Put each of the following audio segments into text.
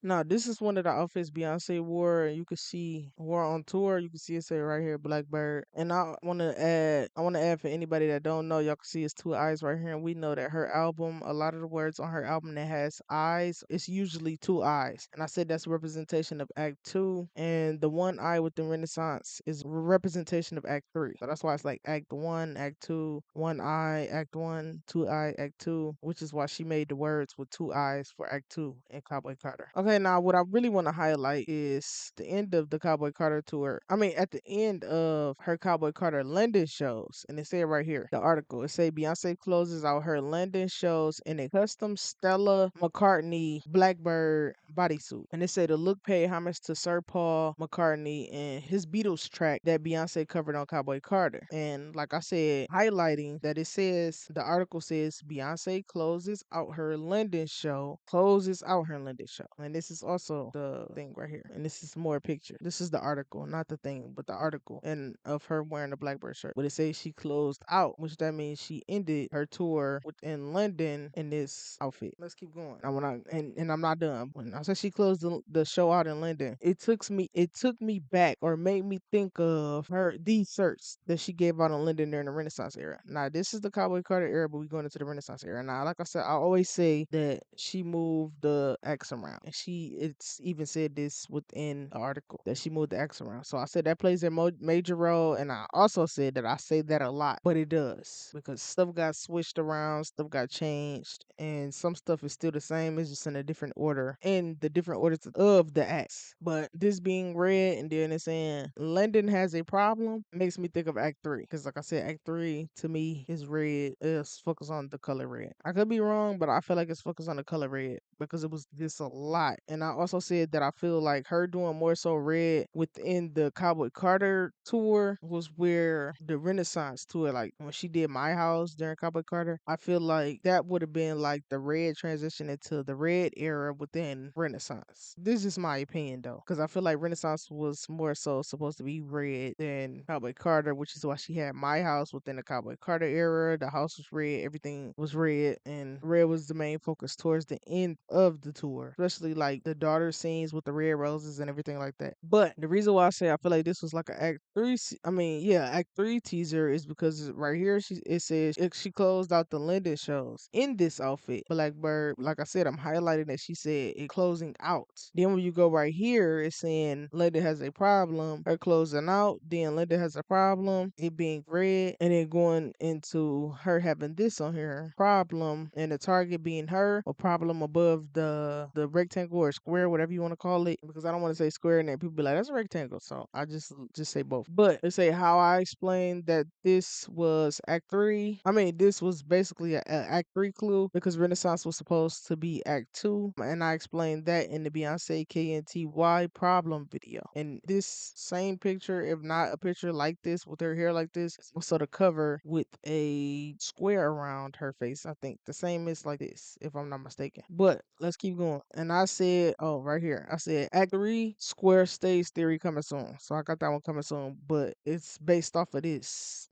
Now, this is one of the outfits Beyonce wore, and you can see wore on tour. You can see it say right here, Blackbird. And I want to add for anybody that don't know, y'all can see it's two eyes right here, and we know that her album, a lot of the words on her album that has eyes, it's usually two eyes. And I said that's a representation of Act Two, and the one eye within Renaissance is a representation of Act Three. So that's why it's like Act One, Act Two, one eye, Act One, two eye, Act Two, which is why she made the words with two eyes for Act Two in Cowboy Carter. Okay, now what I really want to highlight is the end of the Cowboy Carter tour. I mean, at the end of her Cowboy Carter London shows, and it said right here, the article, it say Beyonce closes out her London shows in a custom Stella McCartney Blackbird bodysuit. And it said the look paid homage to Sir Paul McCartney and his Beatles track that Beyonce covered on Cowboy Carter. And like I said, highlighting that it says, the article says Beyonce closes out her London show. And this is also the thing right here. And this is more picture. This is the article, not the thing, but the article and of her wearing the Blackbird shirt. But it says she closed out, which that means she ended her tour within London in this outfit. Let's keep going. I want to, and I'm not done. When I said she closed the show out in London, it took me back or made me think of her these shirts that she gave out in London during the Renaissance era. Now this is the Cowboy Carter era, but we're going into the Renaissance era. Now, like I said, I always say that she moved the X around, and it's even said this within the article that she moved the X around. So I said that plays a major role, and I also said that I say that a lot, but it does because stuff got switched around, stuff got changed, and some stuff is still the same. It's just in a different order, in the different orders of the acts. But this being red, and then it's saying London has a problem, makes me think of Act Three, because like I said, Act Three to me is red. It's focused on the color red. I could be wrong, but I feel like it's focused on the color red because it was just a lot. And I also said that I feel like her doing more so red within the Cowboy Carter tour was where the Renaissance tour, like when she did My House during Cowboy Carter, I feel like that would have been like the red transition into the red era within Renaissance. This is my opinion though, because I feel like Renaissance was more so supposed to be red than Cowboy Carter, which is why she had My House within the Cowboy Carter era. The house was red, everything was red, and red was the main focus towards the end of the tour, especially like the daughter scenes with the red roses and everything like that. But the reason why I say I feel like this was like an Act Three, I mean, yeah, Act Three teaser is because right here it says she closed out the London shows in this outfit. Blackbird, like I said, I'm highlighting that she said it closing out. Then when you go right here, it's saying London has a problem, her closing out. Then London has a problem, it being red, and then going into her having this on here problem, and the target being her, or problem above the rectangle or square, whatever you want to call it, because I don't want to say square and then people be like, that's a rectangle. So I just say both. But let's say how I explained that this was Act Three. I mean, this was basically a Act Three clue because Renaissance was supposed to be Act Two, and I explained that in the Beyonce KNTY problem video. And this same picture, if not a picture like this with her hair like this, is also the cover with a square around her face. I think the same is like this, if I'm not mistaken. But let's keep going. And I said, oh, right here, I said Act Three square stage theory coming soon. So I got that one coming soon, but it's based off of this,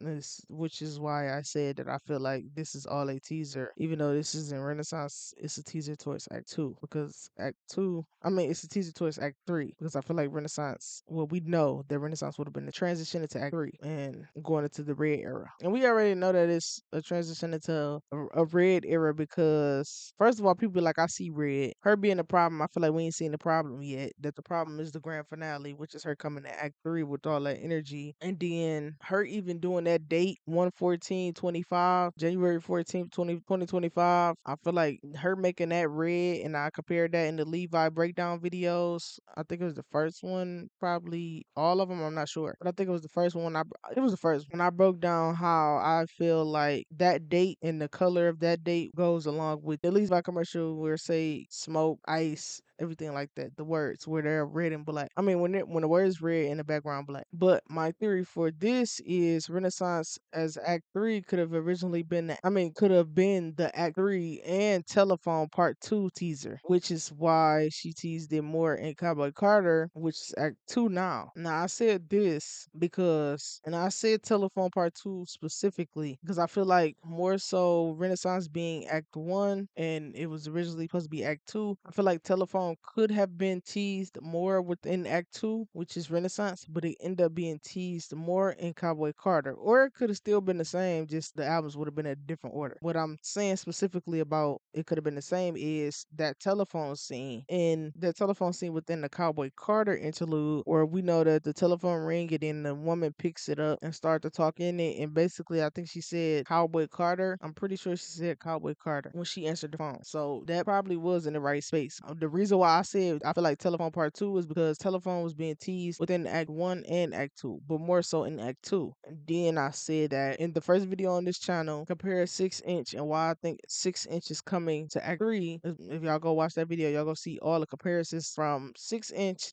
which is why I said that I feel like this is all a teaser. Even though this is in Renaissance, it's a teaser towards Act Two, because Act Two, I mean, it's a teaser towards Act Three, because I feel like Renaissance, well, we know that Renaissance would have been the transition into Act Three and going into the red era. And we already know that it's a transition into a red era because, first of all, people be like, I see red. Her being the problem, I feel like we ain't seen the problem yet. That the problem is the grand finale, which is her coming to Act Three with all that energy. And then her even doing that date, 1/14/25, January 14th, 2025. I feel like her making that red, and I compared that in the Levi breakdown videos. I think it was the first one, probably all of them, I'm not sure. But I think it was the first one. It was the first when I broke down how I feel like that date and the color of that date goes along with the Levi commercial where say smoke, ice, everything like that. The words where they're red and black. I mean, when the word is red in the background black. But my theory for this is Renaissance as Act Three could have originally been, could have been the Act Three and Telephone Part Two teaser, which is why she teased it more in Cowboy Carter, which is Act Two now. Now I said this because, and I said Telephone Part Two specifically because I feel like more so Renaissance being Act One and it was originally supposed to be Act Two. I feel like Telephone telephone could have been teased more within Act Two, which is Renaissance, but it ended up being teased more in Cowboy Carter. Or it could have still been the same, just the albums would have been in a different order. What I'm saying specifically about it could have been the same is that telephone scene. And that telephone scene within the Cowboy Carter interlude, where we know that the telephone ring and then the woman picks it up and start to talk in it. And basically, I think she said Cowboy Carter. I'm pretty sure she said Cowboy Carter when she answered the phone. So that probably was in the right space. The reason why I said I feel like Telephone Part 2 is because Telephone was being teased within Act 1 and Act 2, but more so in Act 2. And then I said that in the first video on this channel, compare 6 inch and why I think 6 inch is coming to Act 3. If y'all go watch that video, y'all go see all the comparisons from 6 inch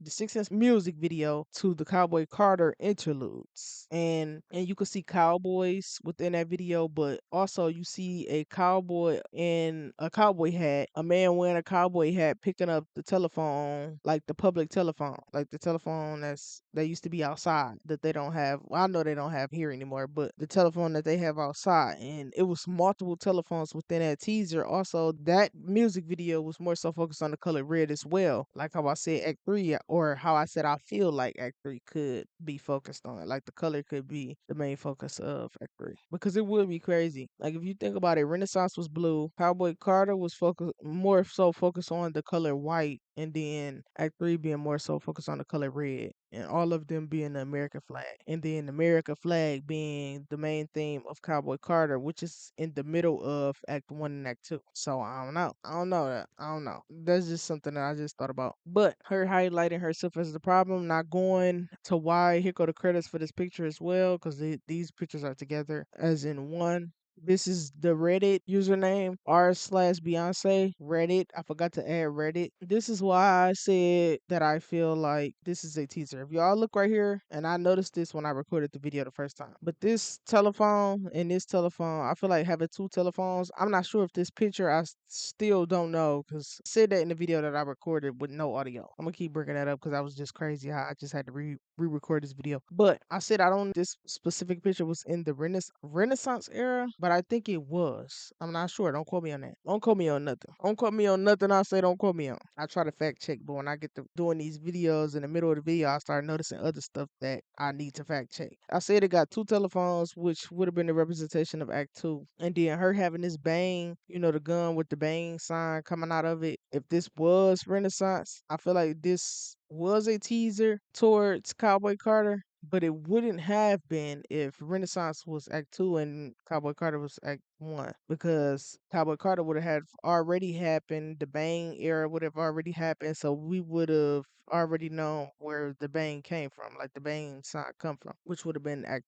music video to the Cowboy Carter interludes. And you can see cowboys within that video, but also you see a cowboy in a cowboy hat, a man wearing a cowboy hat picking up the telephone, like the public telephone, like the telephone that used to be outside that they don't have. Well, I know they don't have here anymore, but the telephone that they have outside, and it was multiple telephones within that teaser. Also, that music video was more so focused on the color red as well, like how I said Act 3, or how I said I feel like Act 3 could be focused on, like the color could be the main focus of Act 3, because it would be crazy. Like if you think about it, Renaissance was blue, Cowboy Carter was focused more so focused on the color white, and then Act 3 being more so focused on the color red, and all of them being the American flag, and then the American flag being the main theme of Cowboy Carter, which is in the middle of Act 1 and Act 2. So I don't know. I don't know that. I don't know. That's just something that I just thought about. But her highlighting herself as the problem, not going to why. Here go the credits for this picture as well, because these pictures are together as in one. This is the Reddit username r/Beyonce Reddit. I forgot to add Reddit. This is why I said that I feel like this is a teaser. If y'all look right here, and I noticed this when I recorded the video the first time, but this telephone and this telephone, I feel like having two telephones. I'm not sure if this picture, still don't know, because I said that in the video that I recorded with no audio. I'm gonna keep bringing that up because I was just crazy how I just had to re-record this video. But I said I don't. This specific picture was in the Renaissance era, but I think it was. I'm not sure. Don't quote me on that. Don't quote me on nothing. Don't quote me on nothing. I say don't quote me on. I try to fact check, but when I get to doing these videos in the middle of the video, I start noticing other stuff that I need to fact check. I said it got two telephones, which would have been the representation of Act 2, and then her having this bang, the gun with the bang sign coming out of it. If this was Renaissance, I feel like this was a teaser towards Cowboy Carter, but it wouldn't have been if Renaissance was Act 2 and Cowboy Carter was Act 1, because Cowboy Carter would have had already happened, the Bang era would have already happened, so we would have already known where the Bang came from, like the Bang sign come from, which would have been Act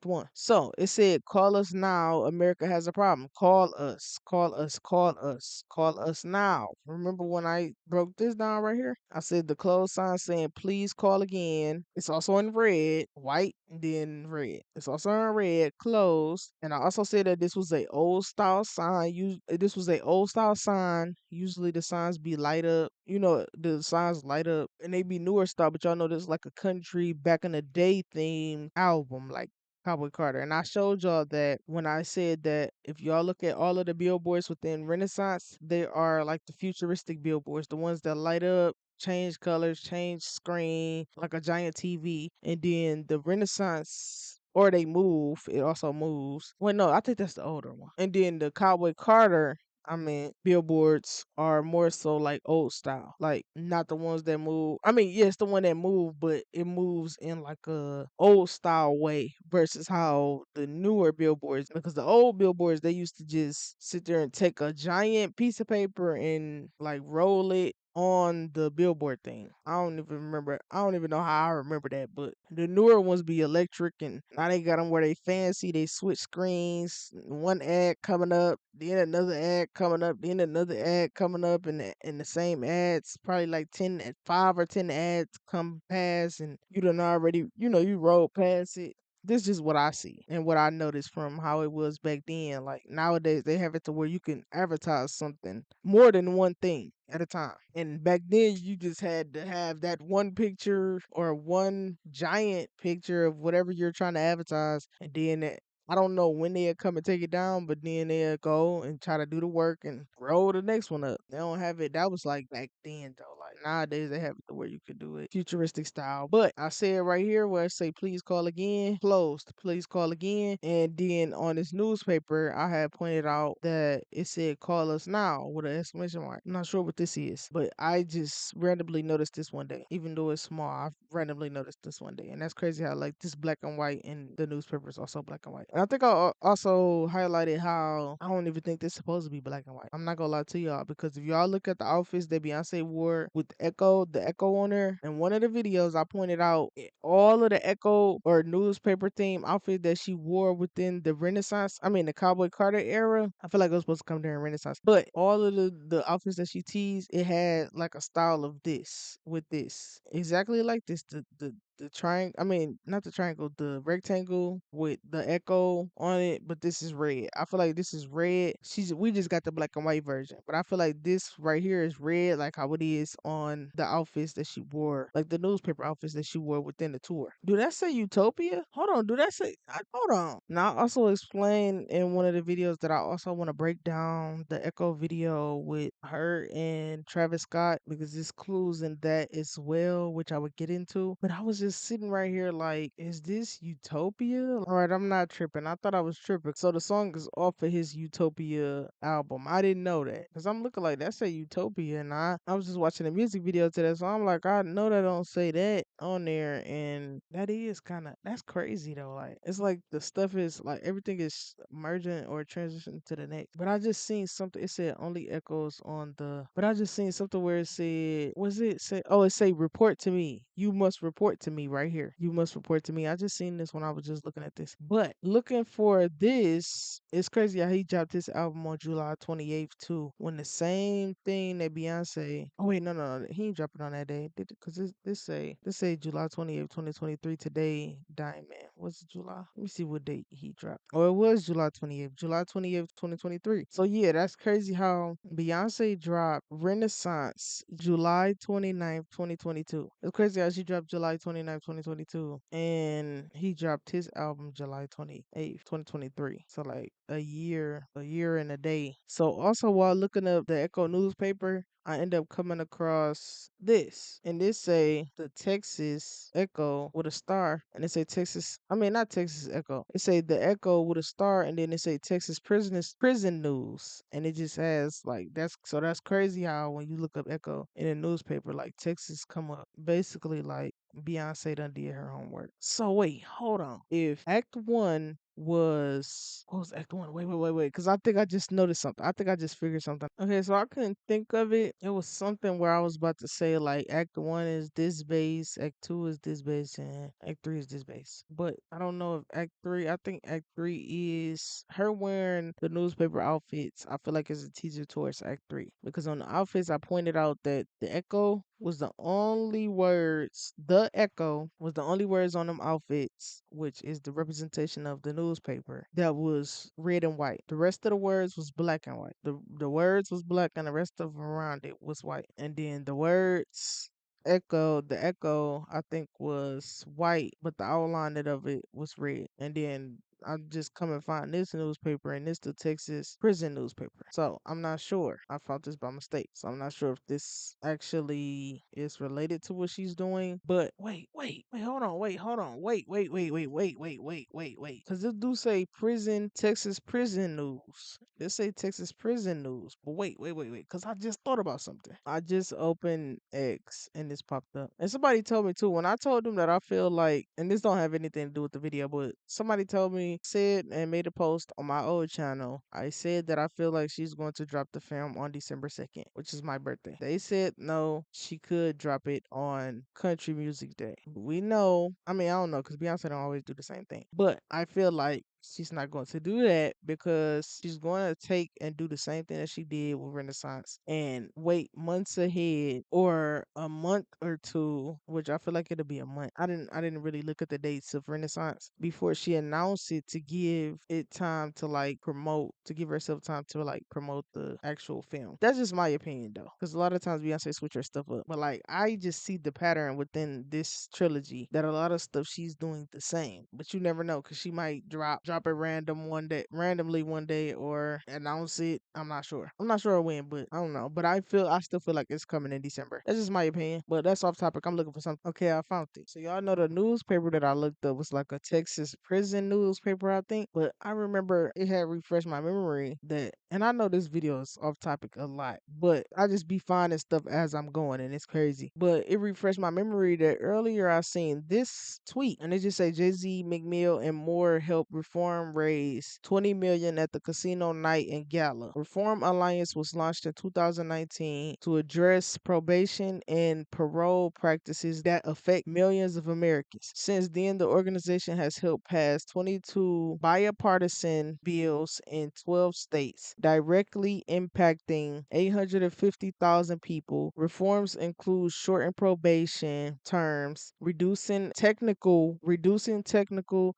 1. So it said, call us now, America has a problem. Call us, call us, call us, call us now. Remember when I broke this down right here? I said the close sign saying, please call again. It's also in red, white, and then red. It's also in red, closed. And I also said that this was a old style sign. This was a old style sign. Usually the signs be light up. The signs light up and they be newer style, but y'all know this is like a country back in the day theme album, like Cowboy Carter. And I showed y'all that when I said that if y'all look at all of the billboards within Renaissance, they are like the futuristic billboards, the ones that light up, change colors, change screen, like a giant TV. And then the Renaissance, or they move, it also moves. Wait, no, I think that's the older one. And then the Cowboy Carter, billboards are more so like old style, like not the ones that move. Yes, the one that move, but it moves in like a old style way versus how the newer billboards, because the old billboards, they used to just sit there and take a giant piece of paper and like roll it on the billboard thing. I don't even remember. I don't even know how I remember that, but the newer ones be electric, and now they got them where they fancy. They switch screens. One ad coming up, then another ad coming up, then another ad coming up, and the same ads, probably like 5 or 10 ads come past, and you done already, you roll past it. This is what I see and what I noticed from how it was back then. Like nowadays, they have it to where you can advertise something more than one thing at a time. And back then, you just had to have that one picture or one giant picture of whatever you're trying to advertise, and then I don't know when they'll come and take it down, but then they'll go and try to do the work and roll the next one up. They don't have it. That was like back then though. Like nowadays they have it to where you can do it futuristic style. But I say it right here where it say please call again, closed, please call again. And then on this newspaper, I had pointed out that it said call us now with an exclamation mark. I'm not sure what this is, but I just randomly noticed this one day. Even though it's small, I randomly noticed this one day. And that's crazy how like this black and white and the newspaper is also black and white. And I think I also highlighted how I don't even think this supposed to be black and white. I'm not gonna lie to y'all because if y'all look at the outfits that Beyonce wore with the Echo on there, in one of the videos I pointed out all of the Echo or newspaper theme outfit that she wore within the Renaissance, I mean the Cowboy Carter era. I feel like it was supposed to come during Renaissance, but all of the outfits that she teased, it had like a style of this with this exactly like this. The triangle, I mean, not the triangle, the rectangle with the echo on it, but this is red. I feel like this is red. We just got the black and white version, but I feel like this right here is red, like how it is on the outfits that she wore, like the newspaper outfits that she wore within the tour. Do that say Utopia? Hold on, do that say? Hold on. Now, I also explained in one of the videos that I also want to break down the Echo video with her and Travis Scott because there's clues in that as well, which I would get into. But I was just sitting right here like, is this Utopia? All right, I'm not tripping. I thought I was tripping. So the song is off of his Utopia album. I didn't know that because I'm looking like that say Utopia, and I was just watching a music video to that, so I'm like, I know that don't say that on there, and that is kind of that's crazy though. Like it's like the stuff is like everything is merging or transitioning to the next. But I just seen something. It said only echoes on the. But I just seen something where it said, was it say? Oh, it say report to me. You must report to me right here. You must report to me. I just seen this when I was just looking at this. But looking for this, it's crazy how he dropped his album on July 28th too. When the same thing that Beyonce. Oh wait, no, he ain't dropping on that day. Cause this say July 28th, 2023. Today, Diamond. What's July? Let me see what date he dropped. Oh, it was July 28th, 2023. So yeah, that's crazy how Beyonce dropped Renaissance July 29th, 2022. It's crazy how she dropped July 29th, 2022. And he dropped his album July 28th, 2023. So like a year and a day. So also while looking up the Echo newspaper, I end up coming across this, and this say the Texas Echo with a star, and it say Texas. I mean not Texas Echo. It say the Echo with a star, and then it say Texas prison news, and it just has like that's crazy how when you look up Echo in a newspaper, like Texas come up basically like Beyonce done did her homework. So wait, hold on. If Act One was what was Act One? Wait. Because I think I just noticed something. I think I just figured something. Okay, so I couldn't think of it. It was something where I was about to say like Act One is this base, Act Two is this base, and Act Three is this base. But I don't know if Act Three. I think Act Three is her wearing the newspaper outfits. I feel like it's a teaser towards Act Three because on the outfits I pointed out that the Echo was the only words. The Echo was the only words on them outfits, which is the representation of the newspaper that was red and white. The rest of the words was black and white. The words was black and the rest of them around it was white. And then the words the echo I think was white, but the outline of it was red. And then I just come and find this newspaper, and this the Texas prison newspaper. So I'm not sure. I found this by mistake. So I'm not sure if this actually is related to what she's doing. But hold on, wait. Because this do say prison, Texas prison news. This say Texas prison news. But wait. Because I just thought about something. I just opened X and this popped up. And somebody told me too, when I told them that I feel like, and this don't have anything to do with the video, but somebody told me, said and made a post on my old channel. I said that I feel like she's going to drop the film on December 2nd, which is my birthday. They said no, she could drop it on Country Music Day. We know, I mean, I don't know, because Beyonce don't always do the same thing. But I feel like she's not going to do that because she's going to take and do the same thing that she did with Renaissance and wait months ahead or a month or two, which I feel like it'll be a month. I didn't really look at the dates of Renaissance before she announced it to give it time to like promote, to give herself time to like promote the actual film. That's just my opinion though, because a lot of times Beyonce switch her stuff up. But like I just see the pattern within this trilogy that a lot of stuff she's doing the same, but you never know because she might drop drop it randomly one day, or announce it. I'm not sure. I'm not sure when, but I don't know. But I still feel like it's coming in December. That's just my opinion. But that's off topic. I'm looking for something. Okay, I found it. So y'all know the newspaper that I looked up was like a Texas prison newspaper, I think. But I remember it had refreshed my memory that, and I know this video is off topic a lot, but I just be finding stuff as I'm going, and it's crazy. But it refreshed my memory that earlier I seen this tweet, and it just say Jay-Z, McMill, and more help Reform raise 20 million at the casino night and gala. Reform Alliance was launched in 2019 to address probation and parole practices that affect millions of Americans. Since then, the organization has helped pass 22 bipartisan bills in 12 states, directly impacting 850,000 people. Reforms include shortened probation terms, reducing technical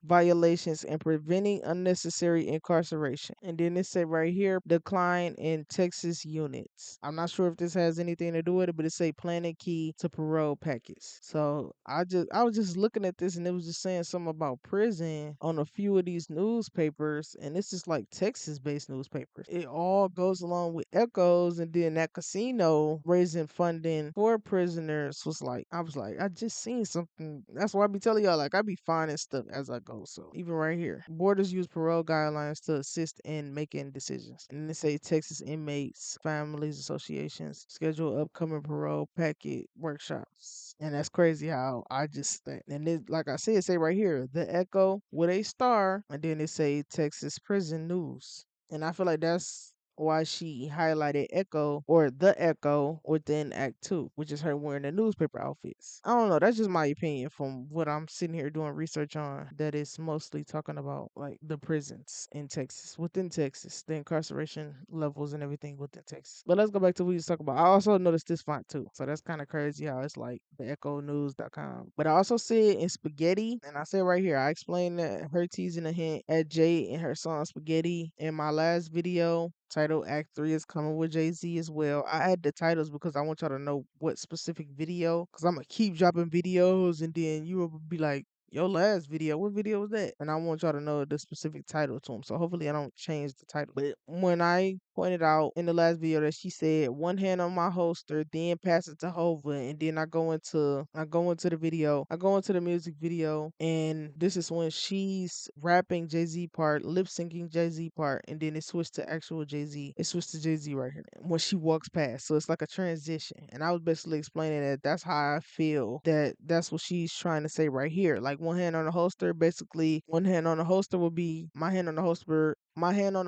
violations, and preventing unnecessary incarceration. And then it say right here, decline in Texas units. I'm not sure if this has anything to do with it, but it say planning key to parole packets. So I was just looking at this, and it was just saying something about prison on a few of these newspapers, and this is like Texas based newspapers. It all goes along with echoes, and then that casino raising funding for prisoners was like, I was like, I just seen something. That's why I be telling y'all, like, I be finding stuff as I go. So even right here, borders use parole guidelines to assist in making decisions. And they say Texas inmates, families, associations schedule upcoming parole packet workshops. And that's crazy how I just think. And it, like I said, say right here, the Echo with a star, and then it say Texas Prison News. And I feel like that's why she highlighted Echo or the Echo within Act 2, which is her wearing the newspaper outfits. I don't know. That's just my opinion from what I'm sitting here doing research on, that is mostly talking about like the prisons in Texas, within Texas, the incarceration levels and everything within Texas. But let's go back to what we was talking about. I also noticed this font too. So that's kind of crazy how it's like the echonews.com. But I also see it in Spaghetti. And I said right here, I explained that her teasing a hint at Jay in her song Spaghetti in my last video. Title Act 3 is coming with Jay-Z as well. I add the titles because I want y'all to know what specific video, because I'm going to keep dropping videos, and then you will be like, your last video, what video was that? And I want y'all to know the specific title to them. So hopefully I don't change the title. But when I pointed out in the last video that she said one hand on my holster, then pass it to Hova, and then I go into the music video, and this is when she's rapping Jay-Z part, lip syncing Jay-Z part, and then it switched to actual Jay-Z. It switched to Jay-Z right here when she walks past. So it's like a transition. And I was basically explaining that that's how I feel that that's what she's trying to say right here. Like one hand on the holster, basically one hand on the holster will be my hand on the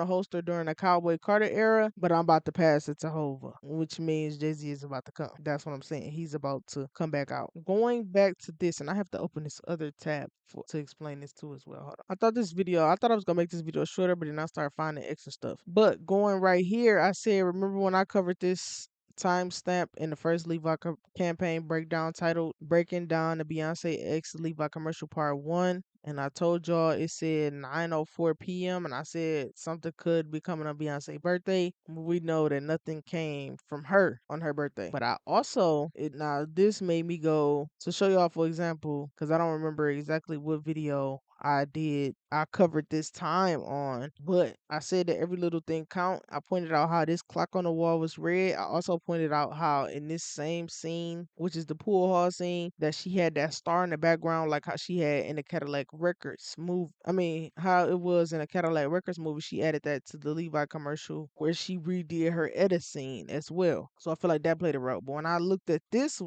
holster during the Cowboy Carter era, but I'm about to pass it to Hova, which means Jay-Z is about to come. That's what I'm saying. He's about to come back out. Going back to this, and I have to open this other tab to explain this too as well. Hold on. I thought I was gonna make this video shorter, but then I started finding extra stuff. But going right here, I said, remember when I covered this timestamp in the first Levi campaign breakdown titled Breaking Down the Beyonce X Levi Commercial Part 1? And I told y'all it said 9:04 p.m. and I said something could be coming on Beyonce's birthday. We know that nothing came from her on her birthday. But I also now this made me go to show y'all, for example, because I don't remember exactly what video I covered this time on, but I said that every little thing count. I pointed out how this clock on the wall was red. I also pointed out how in this same scene, which is the pool hall scene, that she had that star in the background, like how she had in the Cadillac Records movie. I mean, how it was in a Cadillac Records movie. She added that to the Levi commercial where she redid her edit scene as well. So I feel like that played a role. But when I looked at this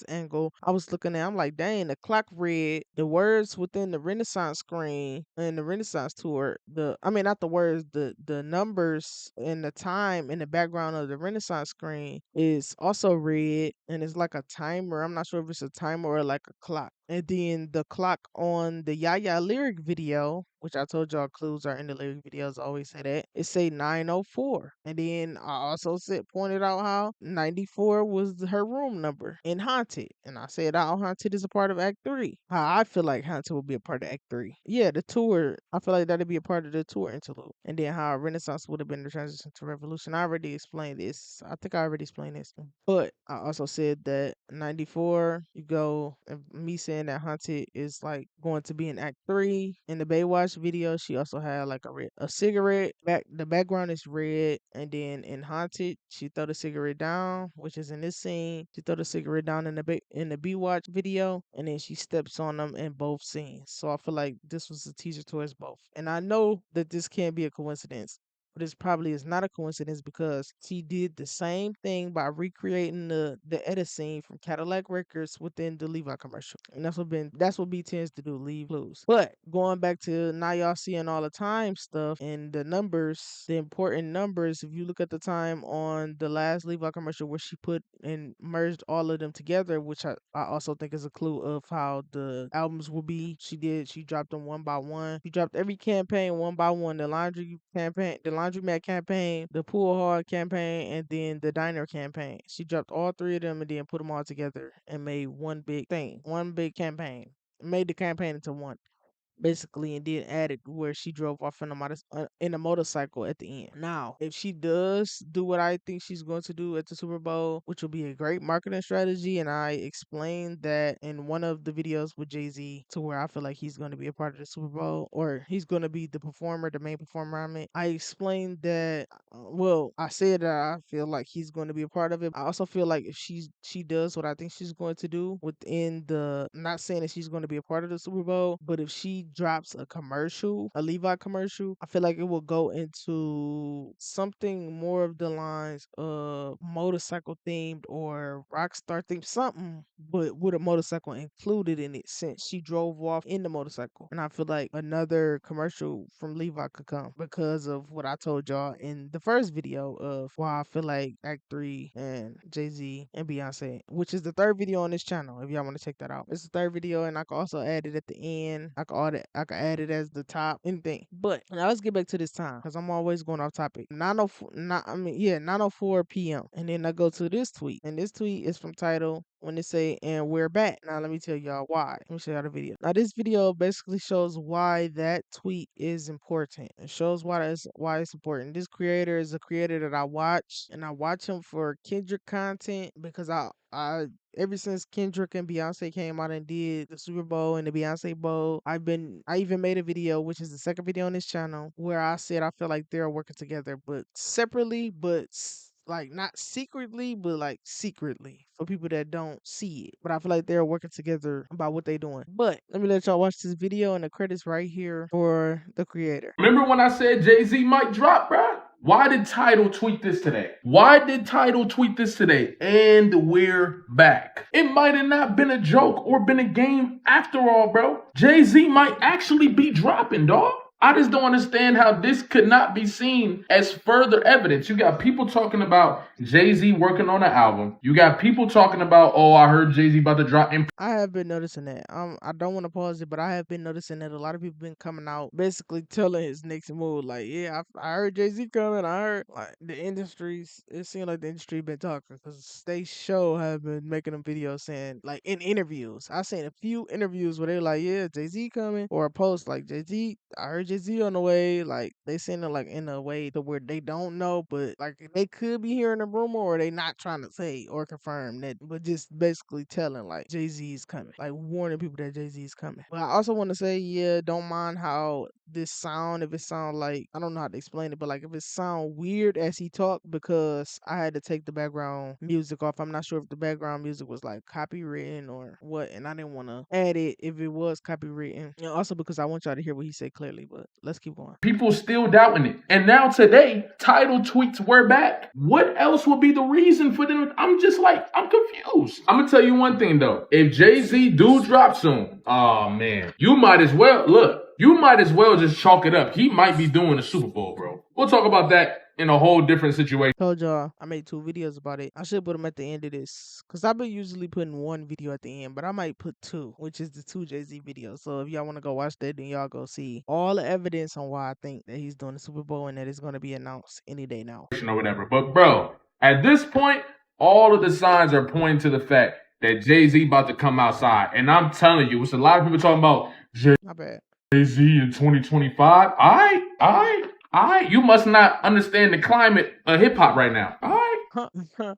angle, I'm like, dang, the clock red, the words within the Renaissance screen and the Renaissance tour, not the words, the numbers and the time in the background of the Renaissance screen is also red, and it's like a timer. I'm not sure if it's a timer or like a clock. And then the clock on the Yaya lyric video, which I told y'all clues are in the lyric videos, I always say that, it say 9:04. And then I also pointed out how 94 was her room number in Haunted. And I said how Haunted is a part of Act 3. How I feel like Haunted will be a part of Act 3. Yeah, the tour, I feel like that'd be a part of the tour interlude. And then how Renaissance would have been the transition to Revolution. I already explained this. I think I already explained this. But I also said that 94, you go, and me saying that Haunted is like going to be in Act 3 in the Baywatch Watch video, she also had like a cigarette. The background is red, and then in Haunted, she throw the cigarette down, which is in this scene. She throw the cigarette down in the B Watch video, and then she steps on them in both scenes. So I feel like this was a teaser towards both. And I know that this can't be a coincidence, but this probably is not a coincidence because she did the same thing by recreating the edit scene from Cadillac Records within the Levi commercial. And that's what B tends to do, leave clues. But going back to now y'all seeing all the time stuff and the numbers, the important numbers, if you look at the time on the last Levi commercial where she put and merged all of them together, which I also think is a clue of how the albums will be. She dropped them one by one. She dropped every campaign one by one. The laundromat campaign, the pool hall campaign, and then the diner campaign. She dropped all three of them and then put them all together and made one big thing, one big campaign. Made the campaign into one, basically, and then added where she drove off in a motorcycle at the end. Now, if she does do what I think she's going to do at the Super Bowl, which will be a great marketing strategy, and I explained that in one of the videos with Jay-Z, to where I feel like he's going to be a part of the Super Bowl, or he's going to be the main performer on it. I explained that, I said that I feel like he's going to be a part of it. I also feel like if she does what I think she's going to do within not saying that she's going to be a part of the Super Bowl, but if she drops a Levi commercial, I feel like it will go into something more of the lines of motorcycle themed or rock star themed, something, but with a motorcycle included in it since she drove off in the motorcycle. And I feel like another commercial from Levi could come because of what I told y'all in the first video of why I feel like Act 3 and Jay-Z and Beyonce, which is the third video on this channel if y'all want to check that out. It's the third video, and I can also add it at the end. I can add it as the top, anything. But now let's get back to this time because I'm always going off topic. 9:04 p.m. And then I go to this tweet, and this tweet is from Tidal when they say, "And we're back." Now let me tell y'all why. Let me show y'all the video. Now this video basically shows why that tweet is important. It shows why it's important. This creator is a creator that I watch, and I watch him for Kendrick content because I ever since Kendrick and Beyonce came out and did the Super Bowl and the Beyonce Bowl, I even made a video, which is the second video on this channel, where I said I feel like they're working together, but separately, but like not secretly, but like secretly for people that don't see it. But I feel like they're working together about what they're doing. But let me let y'all watch this video, and the credits right here for the creator. Remember when I said Jay-Z might drop, bruh? Why did Tidal tweet this today? And we're back. It might have not been a joke or been a game after all, bro. Jay-Z might actually be dropping, dog. I just don't understand how this could not be seen as further evidence. You got people talking about Jay-Z working on an album. You got people talking about, oh, I heard Jay-Z about to drop. I have been noticing that. I don't want to pause it, but I have been noticing that a lot of people been coming out basically telling his next move. Like, yeah, I heard Jay-Z coming. I heard like it seems like the industry been talking because they have been making them videos saying like in interviews. I seen a few interviews where they're like, yeah, Jay-Z coming, or a post like Jay-Z. I heard Jay-Z on the way. Like they saying it like in a way to where they don't know, but like they could be hearing a rumor or they not trying to say or confirm that, but just basically telling like Jay-Z is coming, like warning people that Jay-Z is coming. But I also want to say, yeah, don't mind how this sound, if it sound like, I don't know how to explain it, but like if it sound weird as he talk, because I had to take the background music off. I'm not sure if the background music was like copywritten or what, and I didn't want to add it if it was copywritten. And also because I want y'all to hear what he said clearly, but let's keep going. People still doubting it. And now today, Tidal tweets we're back. What else would be the reason for them? I'm confused. I'm going to tell you one thing though. If Jay-Z do drop soon, oh man, you might as well just chalk it up. He might be doing the Super Bowl, bro. We'll talk about that in a whole different situation. Told y'all I made 2 videos about it. I should put them at the end of this because I've been usually putting 1 video at the end, but I might put 2, which is the 2 Jay-Z videos. So if y'all want to go watch that, then y'all go see all the evidence on why I think that he's doing the Super Bowl and that it's going to be announced any day now. Or whatever. But bro, at this point, all of the signs are pointing to the fact that Jay-Z about to come outside. And I'm telling you, it's a lot of people talking about Jay-Z in 2025. All right. You must not understand the climate of hip hop right now. All right.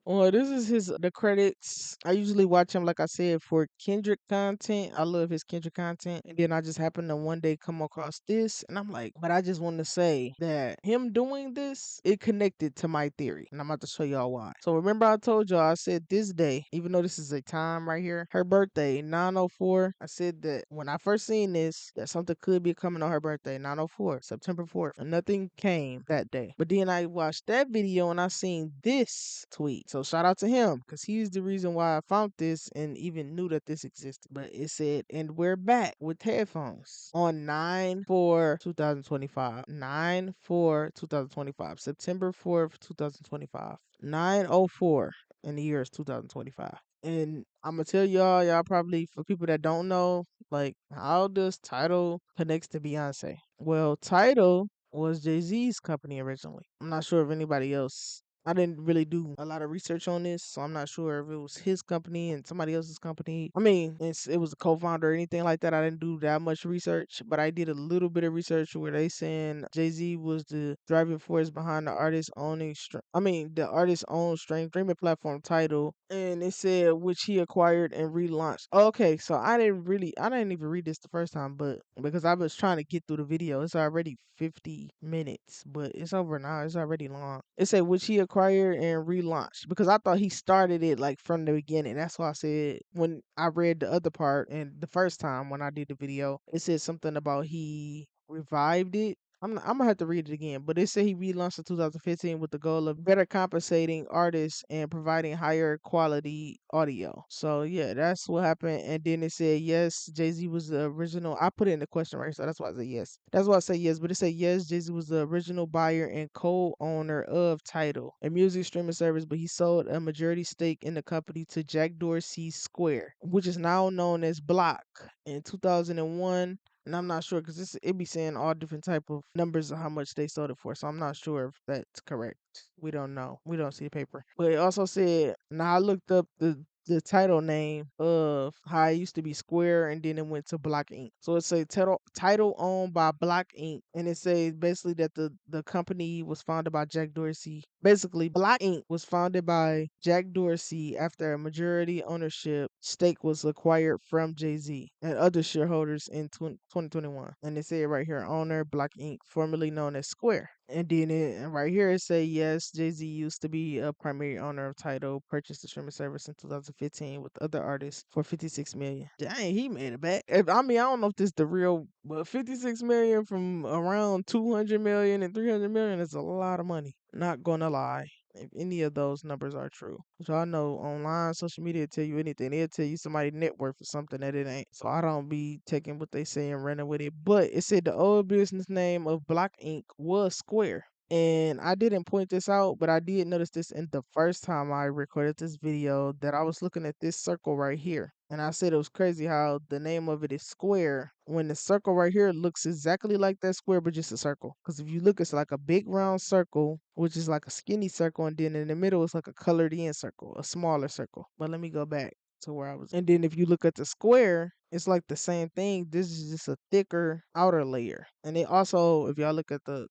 Well, this is his the credits. I usually watch him, like I said, for Kendrick content. I love his Kendrick content, and then I just happened to one day come across this, and I'm like, but I just want to say that him doing this, it connected to my theory, and I'm about to show y'all why. So remember, I told y'all I said this day, even though this is a time right here, her birthday 904. I said that when I first seen this, that something could be coming on her birthday 904, September 4th, and nothing came that day. But then I watched that video and I seen this tweet. So shout out to him because he's the reason why I found this and even knew that this existed. But it said, and we're back with headphones on 9/4 2025. 9/4 2025. September 4th, 2025. 904 in the year is 2025. And I'm gonna tell y'all probably, for people that don't know, like, how does Title connects to Beyonce? Well, Title was Jay-Z's company originally. I'm not sure if anybody else. I didn't really do a lot of research on this, so I'm not sure if it was his company and somebody else's company. I mean, it was a co-founder or anything like that. I didn't do that much research, but I did a little bit of research where they saying Jay-Z was the driving force behind the artist owning, the artist's own streaming platform Title, and it said which he acquired and relaunched. Okay, so I didn't even read this the first time, but because I was trying to get through the video, it's already 50 minutes, but it's over now. It's already long. It said which he acquired and relaunched because I thought he started it like from the beginning. That's why I said when I read the other part and the first time when I did the video, it said something about he revived it. I'm gonna have to read it again, but it said he relaunched in 2015 with the goal of better compensating artists and providing higher quality audio. So yeah, that's what happened. And then it said yes, Jay Z was the original. I put it in the question right, so that's why I said yes. That's why I say yes, but it said yes, Jay Z was the original buyer and co-owner of Tidal, a music streaming service, but he sold a majority stake in the company to Jack Dorsey Square, which is now known as Block, in 2001. And I'm not sure because it be saying all different type of numbers of how much they sold it for. So I'm not sure if that's correct. We don't know. We don't see the paper. But it also said, now I looked up the title name of how it used to be Square and then it went to Block Inc. So it's a title owned by Block Inc. And it says basically that the company was founded by Jack Dorsey. Basically, Block Inc. was founded by Jack Dorsey after a majority ownership stake was acquired from Jay-Z and other shareholders in 2021. And it said right here, owner Block Inc., formerly known as Square. And then and right here it say yes, Jay Z used to be a primary owner of Tidal, purchased the streaming service in 2015 with other artists for 56 million. Dang, he made it back. I mean, I don't know if this is the real, but 56 million from around 200 million and 300 million is a lot of money. Not gonna lie. If any of those numbers are true, which y'all know online, social media tell you anything. They'll tell you somebody's net worth or something that it ain't. So I don't be taking what they say and running with it. But it said the old business name of Block Inc. was Square. And I didn't point this out, but I did notice this in the first time I recorded this video that I was looking at this circle right here. And I said it was crazy how the name of it is Square when the circle right here looks exactly like that square, but just a circle. Because if you look, it's like a big round circle, which is like a skinny circle. And then in the middle, it's like a colored in circle, a smaller circle. But let me go back to where I was. And then if you look at the square, it's like the same thing. This is just a thicker outer layer. And it also, if y'all look at the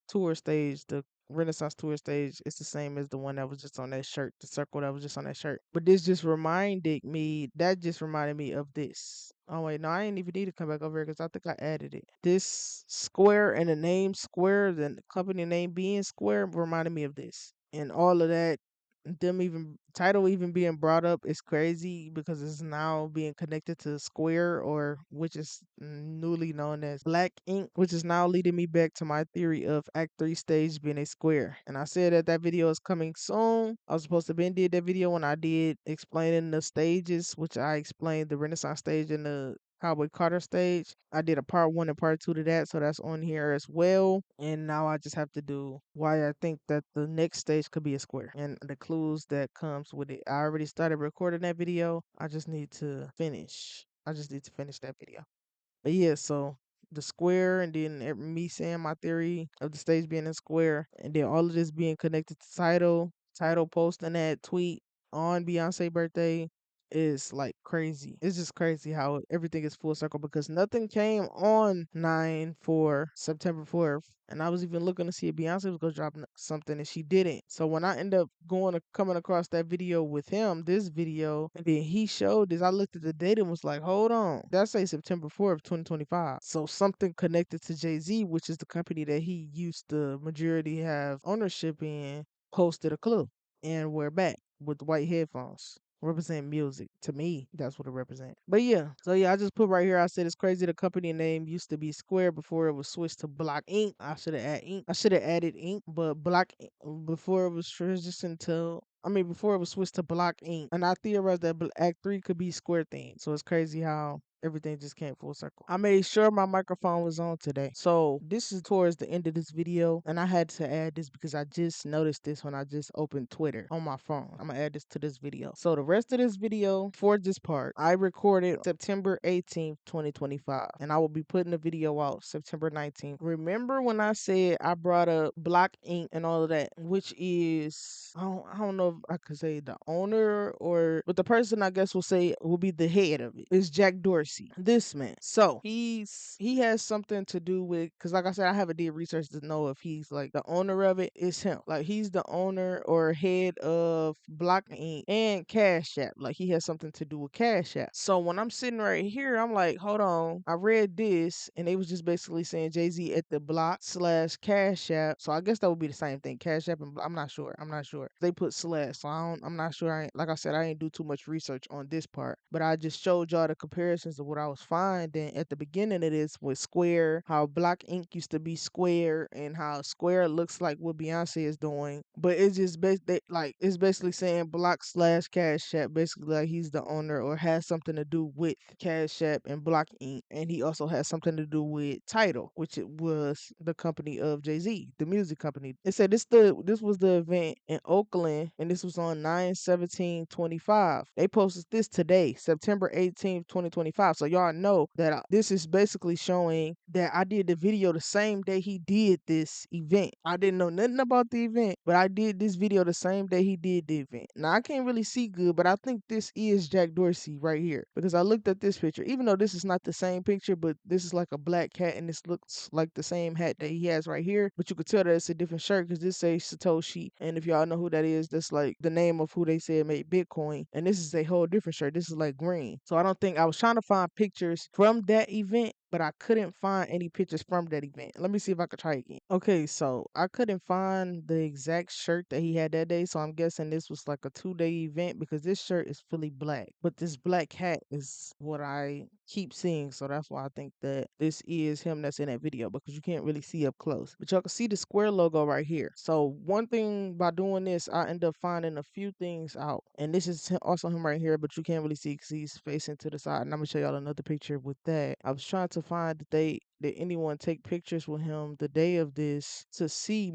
tour stage, the Renaissance tour stage, it's the same as the one that was just on that shirt, the circle that was just on that shirt. But that just reminded me of this. Oh wait, no, I ain't even need to come back over here because I think I added it. This square and the name Square, the company name being Square, reminded me of this. And all of that, them even title even being brought up is crazy because it's now being connected to Square, or which is newly known as Black Ink, which is now leading me back to my theory of Act 3 stage being a square. And I said that video is coming soon. I was supposed to been did that video when I did explaining the stages, which I explained the Renaissance stage and the Cowboy Carter stage. I did a part 1 and part 2 to that, so that's on here as well. And now I just have to do why I think that the next stage could be a square and the clues that comes with it. I already started recording that video. I just need to finish. I just need to finish that video. But yeah, so the square and then me saying my theory of the stage being a square and then all of this being connected to title posting that tweet on Beyonce birthday. is like crazy. It's just crazy how everything is full circle because nothing came on 9 for September 4th. And I was even looking to see if Beyonce was gonna drop something and she didn't. So when I end up coming across that video with him, this video, and then he showed this, I looked at the date and was like, hold on, that's say September 4th, 2025. So something connected to Jay-Z, which is the company that he used to majority have ownership in, posted a clue. And we're back with the white headphones. Represent music. To me, that's what it represents. But yeah, so yeah, I just put right here. I said it's crazy. The company name used to be Square before it was switched to Block Inc. I should have added Inc. I should have added Inc. But before it was transitioned to. I mean, before it was switched to Block Inc. And I theorized that Act 3 could be Square themed. So it's crazy how everything just came full circle. I made sure my microphone was on today. So this is towards the end of this video. And I had to add this because I just noticed this when I just opened Twitter on my phone. I'm gonna add this to this video. So the rest of this video for this part, I recorded September 18th, 2025. And I will be putting the video out September 19th. Remember when I said I brought up Block Inc. and all of that, which is I don't know if I could say the owner but the person I guess will be the head of it. Is Jack Dorsey. This man. So he has something to do with because like I said, I haven't did research to know if he's like the owner of it. It's him. Like he's the owner or head of Block Inc. and Cash App. Like he has something to do with Cash App. So when I'm sitting right here, I'm like, hold on. I read this and they was just basically saying Jay-Z at the Block / Cash App. So I guess that would be the same thing. Cash App and I'm not sure. I'm not sure. They put slash. So I'm not sure. Like I said, I ain't do too much research on this part. But I just showed y'all the comparisons of what I was finding at the beginning of this with Square, how Block Inc. used to be Square, and how Square looks like what Beyonce is doing. But it's just like it's basically saying Block / Cash App, basically like he's the owner or has something to do with Cash App and Block Inc. And he also has something to do with Tidal, which it was the company of Jay-Z, the music company. It said this was the event in Oakland, and this was on 9/17/25. They posted this today, September 18th, 2025. So y'all know that this is basically showing that I did the video the same day he did this event. I didn't know nothing about the event, but I did this video the same day he did the event. Now I can't really see good, but I think this is Jack Dorsey right here because I looked at this picture, even though this is not the same picture, but this is like a black cat and this looks like the same hat that he has right here. But you could tell that it's a different shirt because this says Satoshi. And if y'all know who that is, that's like the name of who they said made Bitcoin. And this is a whole different shirt. This is like green. So I don't think I was trying to find pictures from that event, but I couldn't find any pictures from that event. Let me see if I could try again. Okay, so I couldn't find the exact shirt that he had that day, so I'm guessing this was like a 2-day event because this shirt is fully black. But this black hat is what I keep seeing, so that's why I think that this is him that's in that video because you can't really see up close. But y'all can see the Square logo right here. So one thing by doing this, I end up finding a few things out. And this is also him right here, but you can't really see because he's facing to the side. And I'm going to show y'all another picture with that. I was trying to find did anyone take pictures with him the day of this to see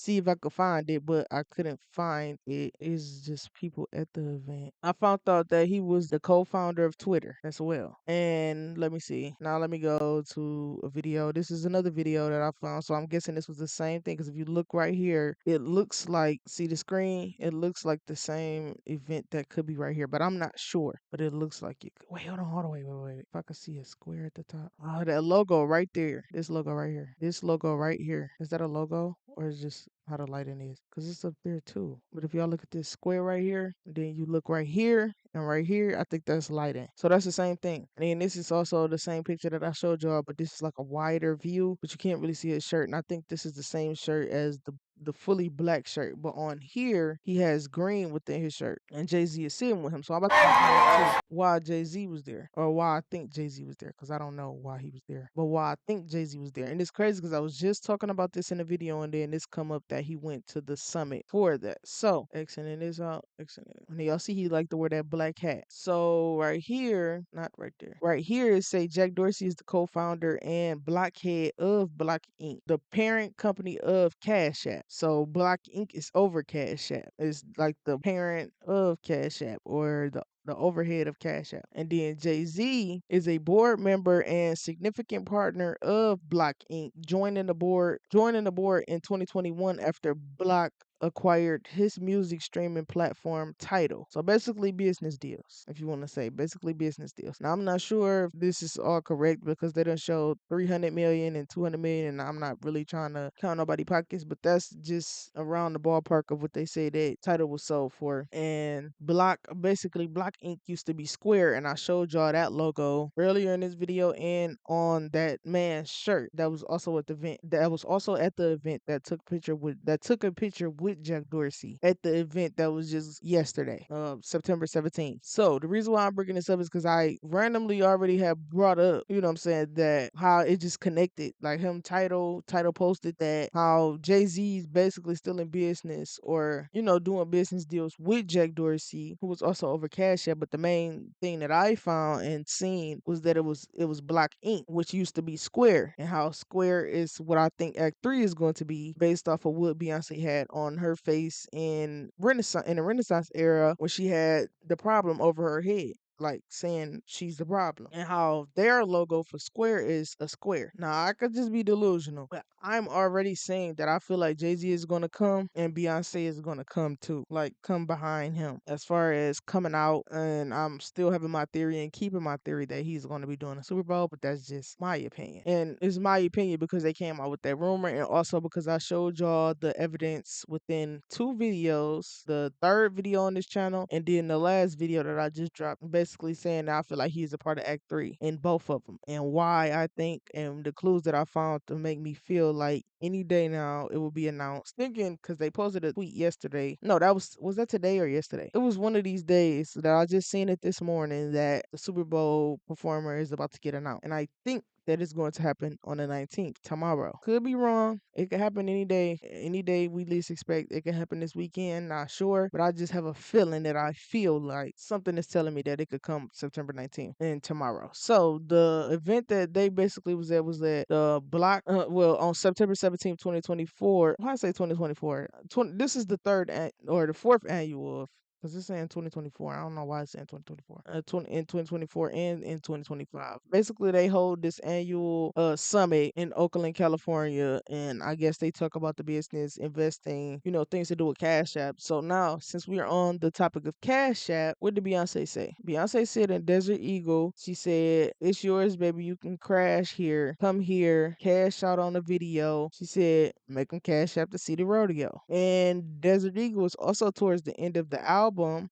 if I could find it, but I couldn't find it. It's just people at the event. I found out that he was the co-founder of Twitter as well. And let me see. Now let me go to a video. This is another video that I found. So I'm guessing this was the same thing because if you look right here, it looks like, see the screen? It looks like the same event that could be right here, but I'm not sure. But it looks like it. Wait, hold on, wait. If I could see a square at the top. Oh, that logo right there. This logo right here. This logo right here. Is that a logo or is just how the lighting is? Because it's up there too. But if y'all look at this square right here, then you look right here and right here, I think that's lighting. So that's the same thing. And then this is also the same picture that I showed y'all, but this is like a wider view, but you can't really see his shirt. And I think this is the same shirt as the fully black shirt, but on here he has green within his shirt, and Jay-Z is sitting with him. So I'm about to find out too why Jay-Z was there, or why I think Jay-Z was there, because I don't know why he was there, but why I think Jay-Z was there. And it's crazy because I was just talking about this in the video, and then this come up that he went to the summit for that. So exiting this out, and y'all see he like to wear that black hat. So right here, not right there, right here it say Jack Dorsey is the co-founder and blockhead of Block Inc., the parent company of Cash App. So Block Inc. is over Cash App. It's like the parent of Cash App or the overhead of Cash App. And then Jay-Z is a board member and significant partner of Block Inc., joining the board in 2021 after Block acquired his music streaming platform Tidal. So basically business deals, if you want to say, basically business deals. Now I'm not sure if this is all correct because they done showed 300 million and 200 million, and I'm not really trying to count nobody pockets, but that's just around the ballpark of what they say that Tidal was sold for. And Block Inc. used to be Square, and I showed y'all that logo earlier in this video and on that man's shirt that was also at the event. That was also at the event that took a picture with Jack Dorsey at the event that was just yesterday, September 17th. So the reason why I'm bringing this up is because I randomly already have brought up, you know what I'm saying, that how it just connected, like him title posted that how Jay-Z's basically still in business, or doing business deals with Jack Dorsey, who was also over Cash App. But the main thing that I found and seen was that it was Block Inc., which used to be Square, and how Square is what I think Act 3 is going to be based off of what Beyonce had on her face in the Renaissance era, when she had the problem over her head, like saying she's the problem, and how their logo for Square is a square. Now, I could just be delusional, but I'm already saying that I feel like Jay-Z is going to come and Beyonce is going to come too, like come behind him as far as coming out. And I'm still having my theory and keeping my theory that he's going to be doing a Super Bowl, but that's just my opinion. And it's my opinion because they came out with that rumor, and also because I showed y'all the evidence within two videos, the third video on this channel, and then the last video that I just dropped, basically saying that I feel like he's a part of Act 3 in both of them, and why I think, and the clues that I found to make me feel like any day now it will be announced. Thinking, because they posted a tweet yesterday. No, was that today or yesterday? It was one of these days that I just seen it this morning that the Super Bowl performer is about to get announced. And I think that is going to happen on the 19th, tomorrow. Could be wrong. It could happen any day. Any day we least expect. It could happen this weekend, not sure. But I just have a feeling that I feel like something is telling me that it could come September 19th and tomorrow. So the event that they basically was at the block, on September 17th, 2024. Why I say 2024? This is the or the fourth annual of, because it's saying 2024. I don't know why it's saying 2024. In 2024 and in 2025. Basically, they hold this annual summit in Oakland, California, and I guess they talk about the business, investing, things to do with Cash App. So now, since we are on the topic of Cash App, what did Beyonce say? Beyonce said in Desert Eagle, she said, "It's yours, baby. You can crash here. Come here. Cash out on the video." She said, "Make them cash app to see the rodeo." And Desert Eagle was also towards the end of the album.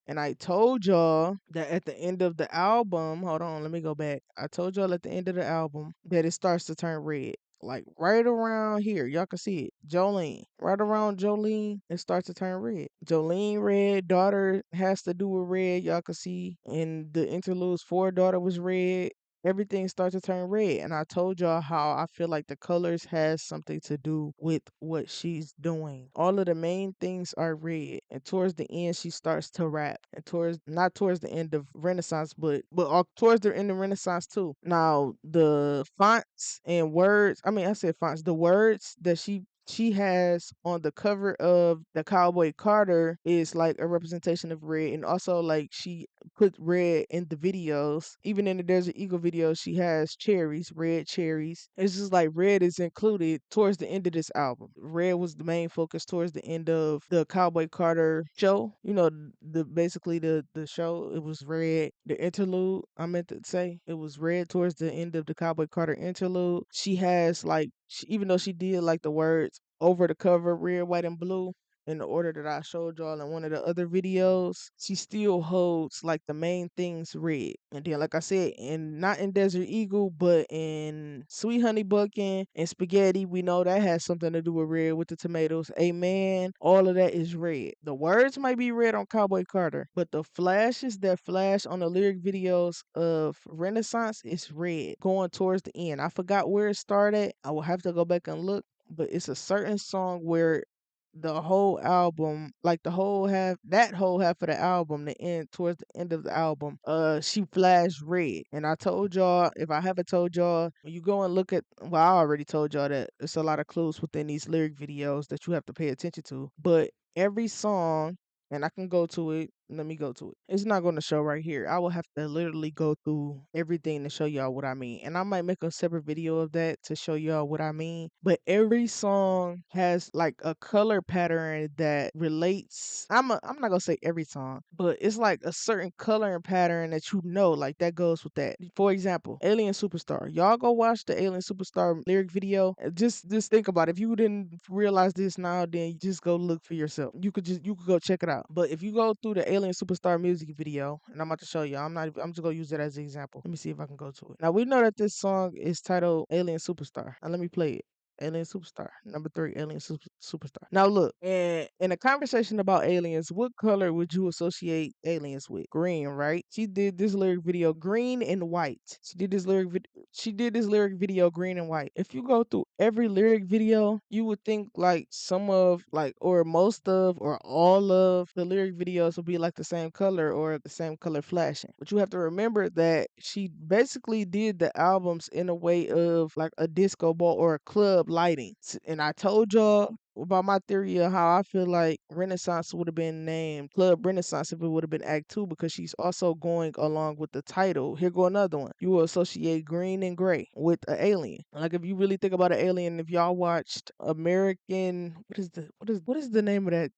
And I told y'all that at the end of the album, hold on, let me go back. I told y'all at the end of the album that it starts to turn red. Like right around here, y'all can see it. Jolene. Right around Jolene, it starts to turn red. Jolene red, daughter has to do with red, y'all can see. And the interludes for daughter was red. Everything starts to turn red. And I told y'all how I feel like the colors has something to do with what she's doing. All of the main things are red. And towards the end, she starts to rap. And not towards the end of Renaissance, but towards the end of Renaissance too. Now, the fonts and words, I said fonts, the words that she has on the cover of the Cowboy Carter is like a representation of red, and also like she put red in the videos. Even in the Desert Eagle video, she has cherries, red cherries. It's just like red is included towards the end of this album. Red was the main focus towards the end of the Cowboy Carter show. The show, it was red. The interlude, I meant to say, it was red towards the end of the Cowboy Carter interlude. She has like, even though she did like the words over the cover, red, white, and blue, in the order that I showed y'all in one of the other videos, she still holds like the main things red. And then, like I said, not in Desert Eagle, but in Sweet Honey Buckin' and Spaghetti, we know that has something to do with red with the tomatoes. Amen. All of that is red. The words might be red on Cowboy Carter, but the flashes that flash on the lyric videos of Renaissance is red going towards the end. I forgot where it started. I will have to go back and look, but it's a certain song where the whole album, like that whole half of the album, the end, towards the end of the album, she flashed red. And I told y'all, if I haven't told y'all, when you go and look at, well, I already told y'all that it's a lot of clues within these lyric videos that you have to pay attention to. But every song, and I can go to it, Let me go to it. It's not going to show right here. I will have to literally go through everything to show y'all what I mean. And I might make a separate video of that to show y'all what I mean. But every song has like a color pattern that relates. I'm not gonna say every song, but it's like a certain coloring pattern that you know, like that goes with that. For example, Alien Superstar. Y'all go watch the Alien Superstar lyric video. Just think about it. If you didn't realize this now, then you just go look for yourself. You could go check it out. But if you go through the Alien Superstar music video, and I'm about to show you, I'm just gonna use it as an example. Let me see if I can go to it. Now we know that this song is titled Alien Superstar. And let me play it. Alien Superstar. Number three, Alien Superstar. Now look, in a conversation about aliens, what color would you associate aliens with? Green, right? She did this lyric video green and white. She did this lyric video green and white. If you go through every lyric video, you would think like some of like or most of or all of the lyric videos will be like the same color or the same color flashing. But you have to remember that she basically did the albums in a way of like a disco ball or a club lighting. And I told y'all about my theory of how I feel like Renaissance would have been named Club Renaissance if it would have been Act Two because she's also going along with the title. Here go another one. You will associate green and gray with an alien. Like if you really think about an alien, if y'all watched American, what is the name of that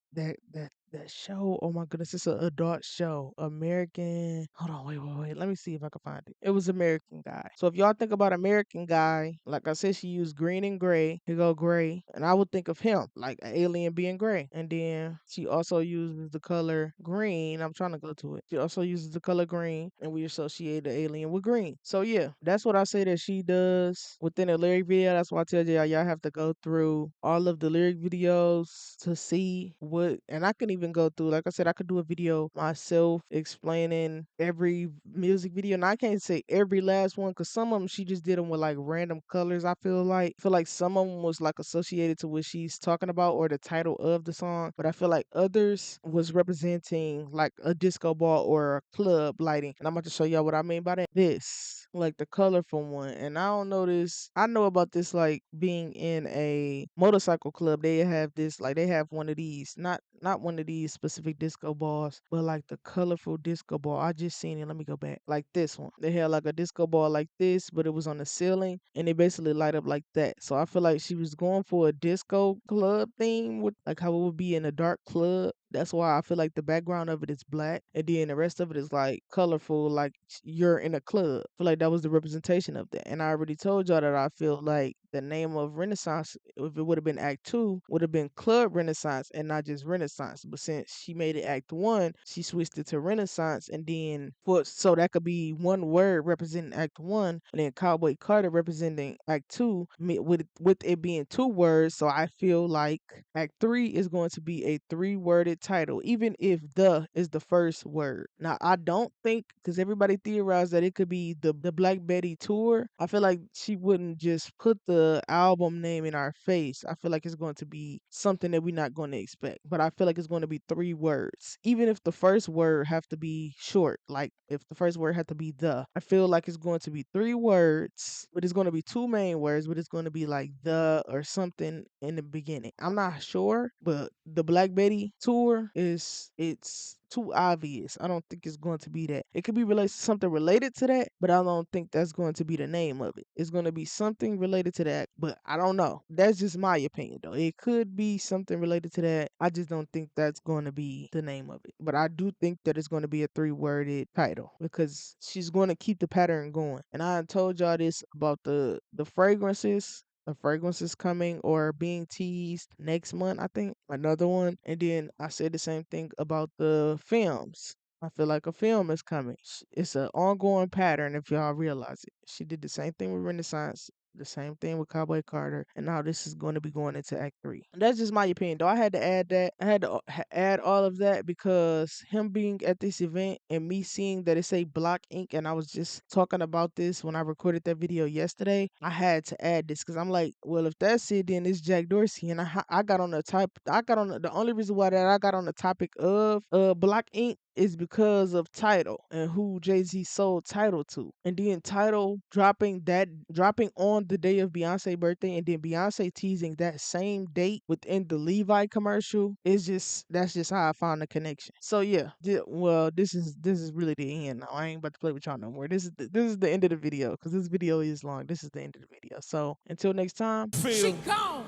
show? Oh my goodness, it's an adult show. American. Hold on, wait. Let me see if I can find it. It was American Guy. So if y'all think about American Guy, like I said, she used green and gray. Here go gray, and I would think of him like an alien being gray. And then she also uses the color green. I'm trying to go to it. She also uses the color green, and we associate the alien with green. So yeah, that's what I say that she does within a lyric video. That's why I tell y'all have to go through all of the lyric videos to see what. And I can even go through, like I said, I could do a video myself explaining every music video. And I can't say every last one because some of them she just did them with like random colors. I feel like some of them was like associated to what she's talking about or the title of the song. But I feel like others was representing like a disco ball or a club lighting. And I'm about to show y'all what I mean by that. This, like the colorful one. And I don't know this. I know about this like being in a motorcycle club. They have this like they have one of these, not one of these specific disco balls, but like the colorful disco ball. I just seen it. Let me go back. Like this one. They had like a disco ball like this, but it was on the ceiling and they basically light up like that. So I feel like she was going for a disco club theme with like how it would be in a dark club. That's why I feel like the background of it is black and then the rest of it is like colorful, like you're in a club. I feel like that was the representation of that. And I already told y'all that I feel like the name of Renaissance, if it would have been Act Two, would have been Club Renaissance and not just Renaissance. But since she made it Act One, she switched it to Renaissance, and then for so that could be one word representing Act One, and then Cowboy Carter representing Act Two, with it being two words. So I feel like Act Three is going to be a three-worded title, even if the is the first word. Now I don't think because everybody theorized that it could be the Black Betty tour. I feel like she wouldn't just put the album name in our face. I feel like it's going to be something that we're not going to expect. But I feel like it's going to be three words. Even if the first word have to be short, like if the first word had to be the, I feel like it's going to be three words, but it's going to be two main words, but it's going to be like the or something in the beginning. I'm not sure, but the Black Betty tour it's too obvious. I don't think it's going to be that. It could be related something related to that, but I don't think that's going to be the name of it. It's going to be something related to that, but I don't know. That's just my opinion though. It could be something related to that. I just don't think that's going to be the name of it. But I do think that it's going to be a three-worded title because she's going to keep the pattern going. And I told y'all this about the fragrances. The fragrance is coming or being teased next month, I think. Another one. And then I said the same thing about the films. I feel like a film is coming. It's an ongoing pattern if y'all realize it. She did the same thing with Renaissance, the same thing with Cowboy Carter, and now this is going to be going into Act 3. And that's just my opinion, though. I had to add that. I had to add all of that because him being at this event and me seeing that it say Block Inc. and I was just talking about this when I recorded that video yesterday. I had to add this because I'm like, well, if that's it, then it's Jack Dorsey. And I got on the only reason why that I got on the topic of Block Inc. is because of Title and who Jay-Z sold Title to. And then Title dropping on the day of Beyonce's birthday, and then Beyonce teasing that same date within the Levi commercial is just that's just how I found the connection. So yeah, well, this is really the end. Now. I ain't about to play with y'all no more. This is the end of the video because this video is long. This is the end of the video. So until next time. She gone.